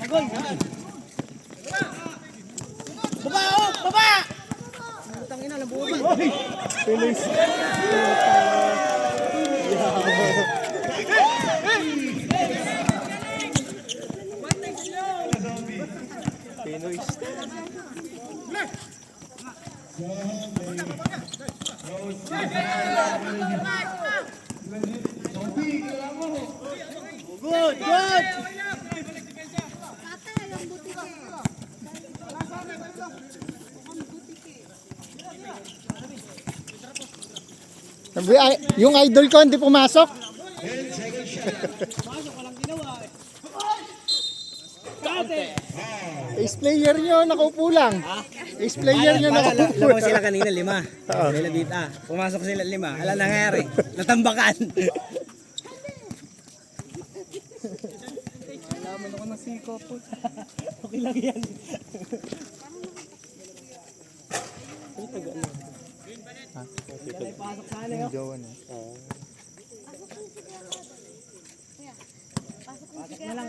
Gol. Baba, oh! Baba! Putang ina, nabuhay. Pinoy. Pinoy. Good, good! Yung idol ko hindi pumasok. Pasok, walang ginawa eh. Kate! Ace player nyo, nakaupo lang. Ace player nyo, nakaupo Alam mo lang. sila kanina, 5. Sila dito, pumasok sila 5. Alam nangyari, natambakan. Alaman ako ng siko po. Okay lang yan. Ay, tagaan mo. Sila ipasok sa ano yun. Jowa na.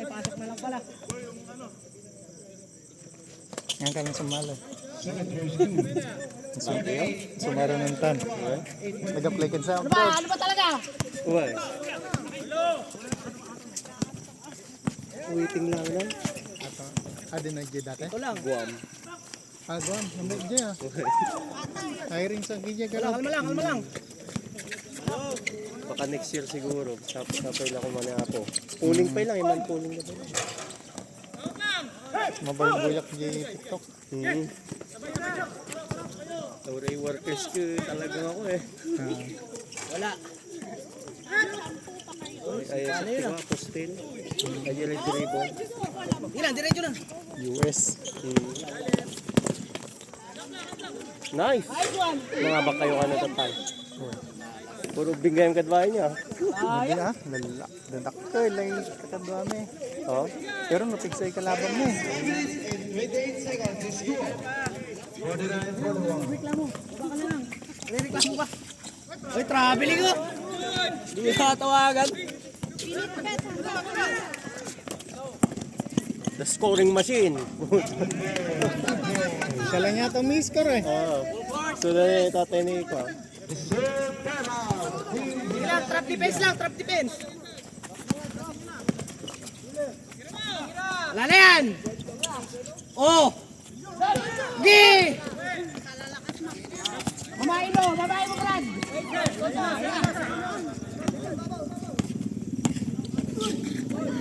Ipasok na lang pala. Yan kami sumalo. Sumaro ng tan. Nag-apply ka sa abroad. Ano ba talaga? Uy. Waiting lang lang. Adi nag-J dati? Ito lang. Guam. Nag-J ah. Hiring sa Gija Kalma lang. Baka next year siguro. Sapay lang ko man ako. Pooling pa lang, iman pooling na ba? Mabayang-buyak di TikTok. Tauray workers ko talaga ako eh. Wala. Ay, sa tiwa, postel. Ay, yung dribo. Ilan, diretso na. US. Nice! Mga ba kayo ka natatay? Puro bingay ang kadwain niya. Hindi ah. Dadak ko. Lay katadwame. Oh? Pero napigsay kalaban mo. Reklamo. Baka na lang. Reklamo ka. Uy, traveling ko. Hindi ka tawagan. The scoring machine. Siya lang yata may score eh. Oh. So, na tatay ni ko. Trap defense. Wala na yan. Oh. Gi. Mamain mo, Brad.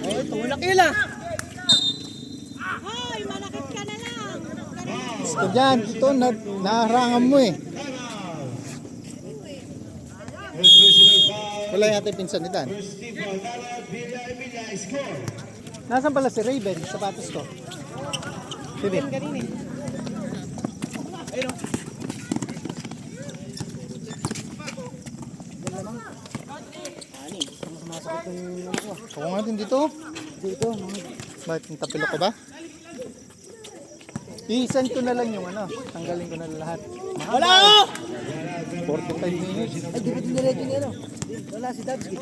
Oh, tulak yun ah. Hoy, malakit ka na lang. Gusto dyan. Ito, naharangan mo eh. Wala yata yung pinsan ni Dan. Nasaan pala si Raven? Sapatos ko. Sige. Kanina. Ayun. Ako nga din dito. Dito. Bakit yung tapilok ko ba? I-send ko na lang yung ano. Tanggalin ko na lahat. Wala oh! 45 minutes. Ay, diretso nila. Wala si Dabski.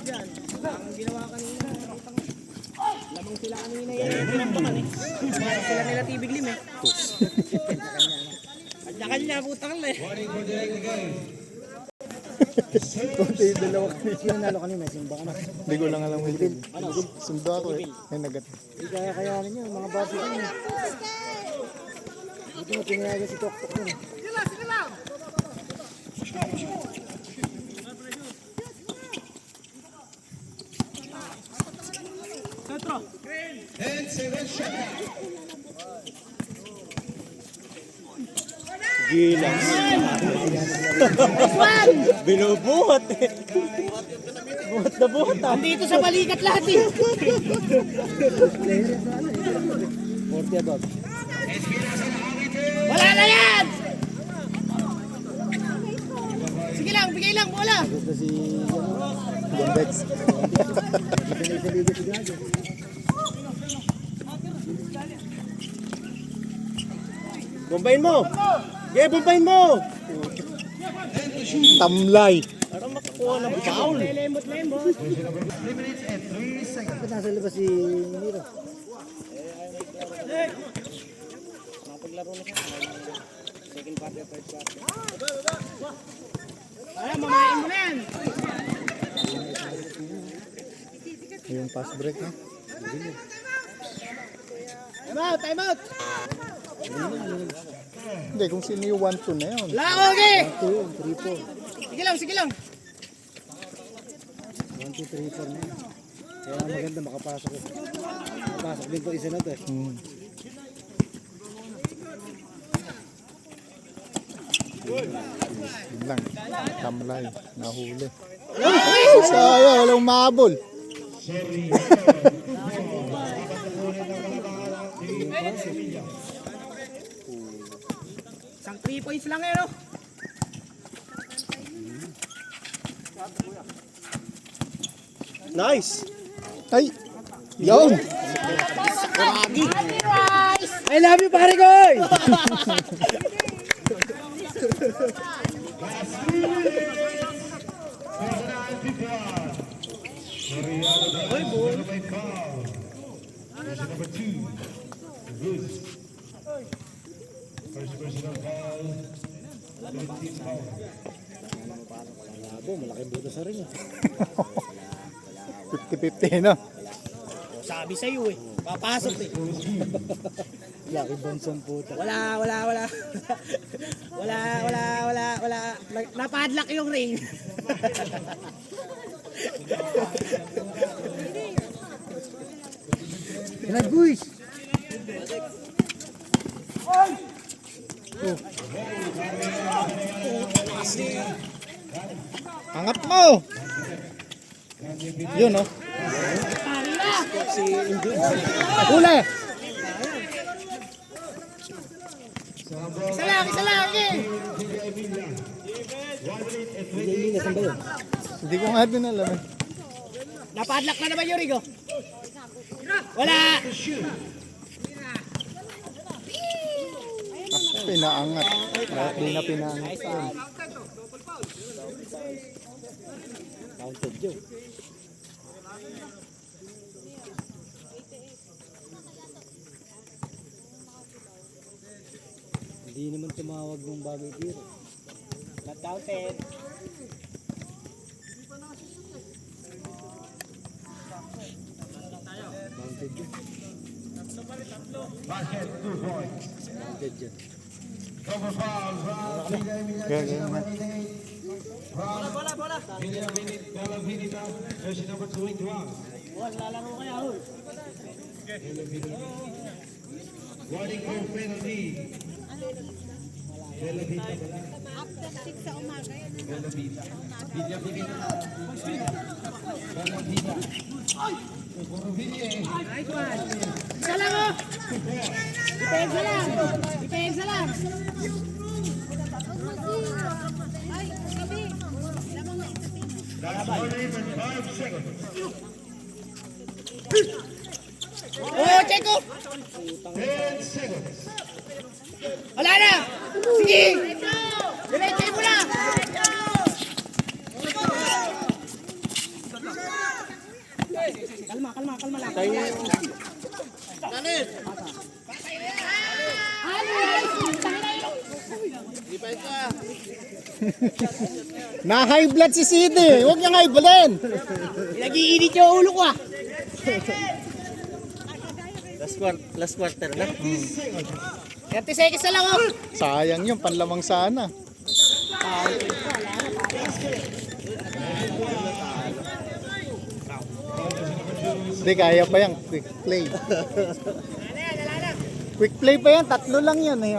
Diyan. Ang ginawa kanina. Lamang sila kanina yan. Pinampakan eh. Sila nila tibig lim eh. Kanya-kanya putang lang eh. Kunti yung dalawa kanina. Sino nalo kanina? Simba ka na. Hindi ko lang alam yung bill. Sundo ako eh. Ay nagat. Hindi kaya-kayanin nyo. Mga bati ko yun. Dito mo pinayagan si Tok-Tok yun. Gilas. Binubuhat eh. Buhat na buhat ah. Dito sa balikat lahat eh. 40 above. Wala na yan! Sige lang, bigay lang, bola. Ito si Gondex. Bombayin mo! Yeah, bombayin mo! Tamlay. Para nakakuha ng foul. Lemot-lemot. Ba't nasa labas si Niro? Mapaglaro na siya. Second quarter, third quarter. Ay, mamain mo na yan. Yung pass break na. Time out, time out. Hindi, kung sino yung 1-2 na yun. Lako, okay. 2 yun, 3-4. Sige lang, sige lang. 1, 2, 3, 4 na yun. Kaya maganda makapasok. Makapasok din to isa na to eh. Yun lang. Tamlay. Nahuli. Sayang, walang mahabol. Isang 3 points lang eh, no? Nice. Ay! Yun! I love you, pare koy! Malaki buto sa ring. 50-50 no? Sabi sa'yo eh, papasok eh. Laki bonsang puta. Wala. Napadlock yung ring. Nag-guys! Angat mo! Yun no? Huli! Isa lang, okay. Hindi ko nga din alam eh. Napadlock na naman yung ring oh. Wala! Pinaangat. Hindi na pinaangat. Counted yun. Hindi naman tumawag ng bagay tiro. Not counted. Counted yun. Counted yun. Kaya nga. Lalaro kaya hoy. After 6 sa umaga yan. Isa lang oh. Depensa lang. Depensa lang. Ay, sabi. Lamang na Oh, check ko. Wala na. Sige. Diretso mo na. Kalma lang. Na-high blood si Sidi. Huwag niyang high bloodin. Nag-iinit yung ulo ko ah. Last quarter na. 30 seconds na lang oh. Sayang yun. Panlamang sana. Hindi, kaya pa yan. Quick play. Quick play pa yan. 3 lang yan. Eh.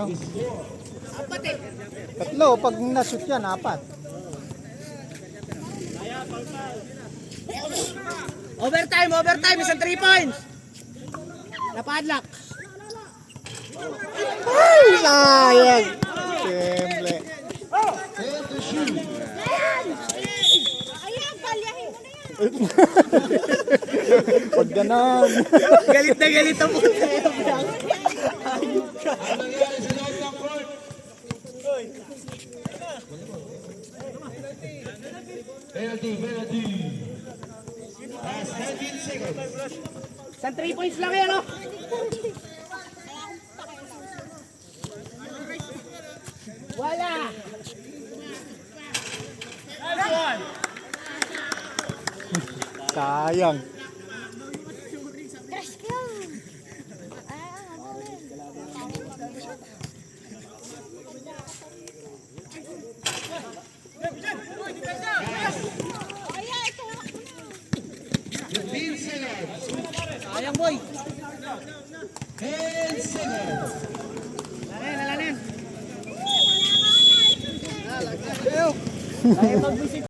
Apat eh. 3. Pag na-shoot yan, 4. Overtime. Isang 3 points. Napadlock. Ay, sayang. Siyempre. ayan, palyahin mo na yan. Pag ganon. Galit na galit ang puta. Isang 3 points lang yan, oh. Wala. Sayang. Crush ko. Sayang, boy. Lalanin. Lalanin. Ayaw mag-visit.